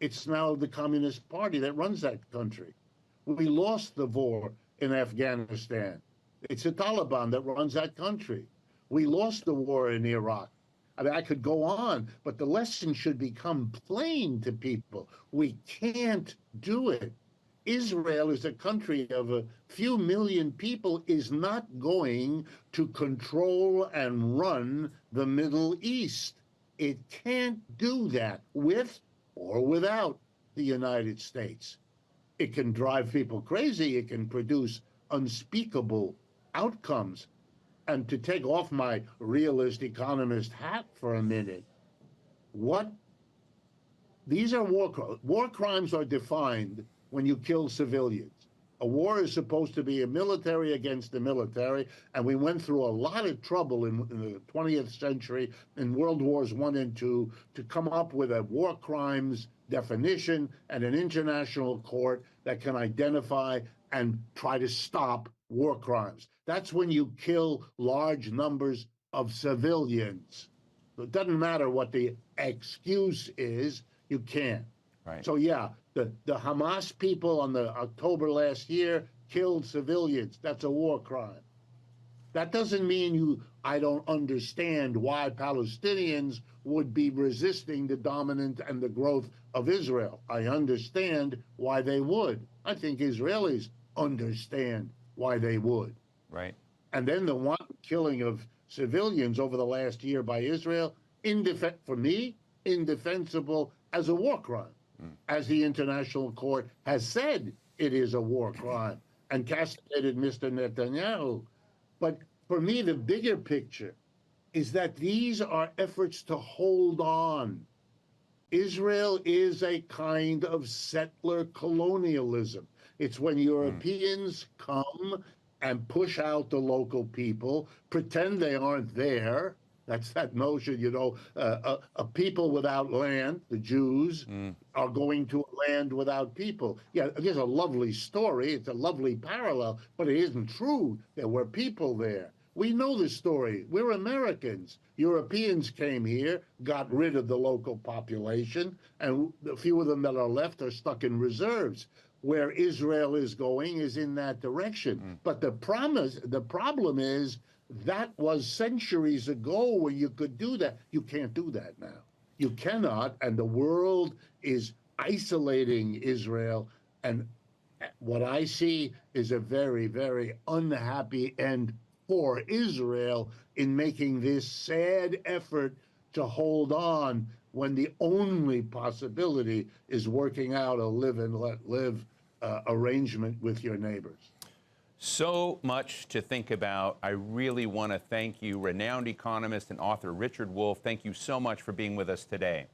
It's now the Communist Party that runs that country. We lost the war in Afghanistan. It's the Taliban that runs that country. We lost the war in Iraq. I mean, I could go on, but the lesson should become plain to people. We can't do it. Israel is a country of a few million people, is not going to control and run the Middle East. It can't do that with or without the United States. It can drive people crazy. It can produce unspeakable outcomes. And to take off my realist economist hat for a minute, these are war crimes. War crimes are defined when you kill civilians. A war is supposed to be a military against the military, and we went through a lot of trouble in the 20th century, in World Wars I and II, to come up with a war crimes definition and an international court that can identify and try to stop war crimes. That's when you kill large numbers of civilians. It doesn't matter what the excuse is, you can't. Right. So yeah, the Hamas people on the October last year killed civilians. That's a war crime. That doesn't mean I don't understand why Palestinians would be resisting the dominance and the growth of Israel. I understand why they would. I think Israelis understand why they would. Right. And then the one killing of civilians over the last year by Israel, for me, indefensible as a war crime. As the International Court has said, it is a war crime and castigated Mr. Netanyahu. But for me, the bigger picture is that these are efforts to hold on. Israel is a kind of settler colonialism. It's when Europeans come and push out the local people, pretend they aren't there. That's that notion, a people without land, the Jews, are going to a land without people. Yeah, there's a lovely story. It's a lovely parallel, but it isn't true. There were people there. We know the story. We're Americans. Europeans came here, got rid of the local population, and the few of them that are left are stuck in reserves. Where Israel is going is in that direction. But the problem is, that was centuries ago when you could do that. You can't do that now. You cannot, and the world is isolating Israel. And what I see is a very, very unhappy end for Israel in making this sad effort to hold on when the only possibility is working out a live and let live arrangement with your neighbors. So much to think about. I really want to thank you, renowned economist and author Richard Wolff. Thank you so much for being with us today.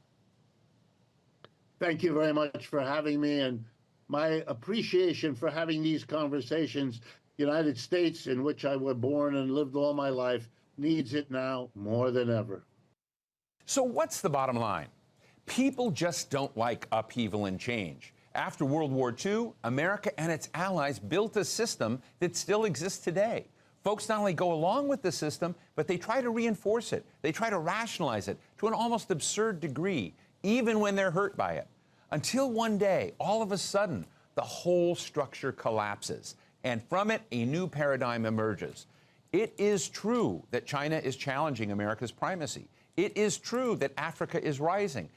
Thank you very much for having me, and my appreciation for having these conversations. United States, in which I was born and lived all my life, needs it now more than ever. So what's the bottom line? People just don't like upheaval and change. After World War II, America and its allies built a system that still exists today. Folks not only go along with the system, but they try to reinforce it. They try to rationalize it to an almost absurd degree, even when they're hurt by it. Until one day, all of a sudden, the whole structure collapses, and from it, a new paradigm emerges. It is true that China is challenging America's primacy. It is true that Africa is rising.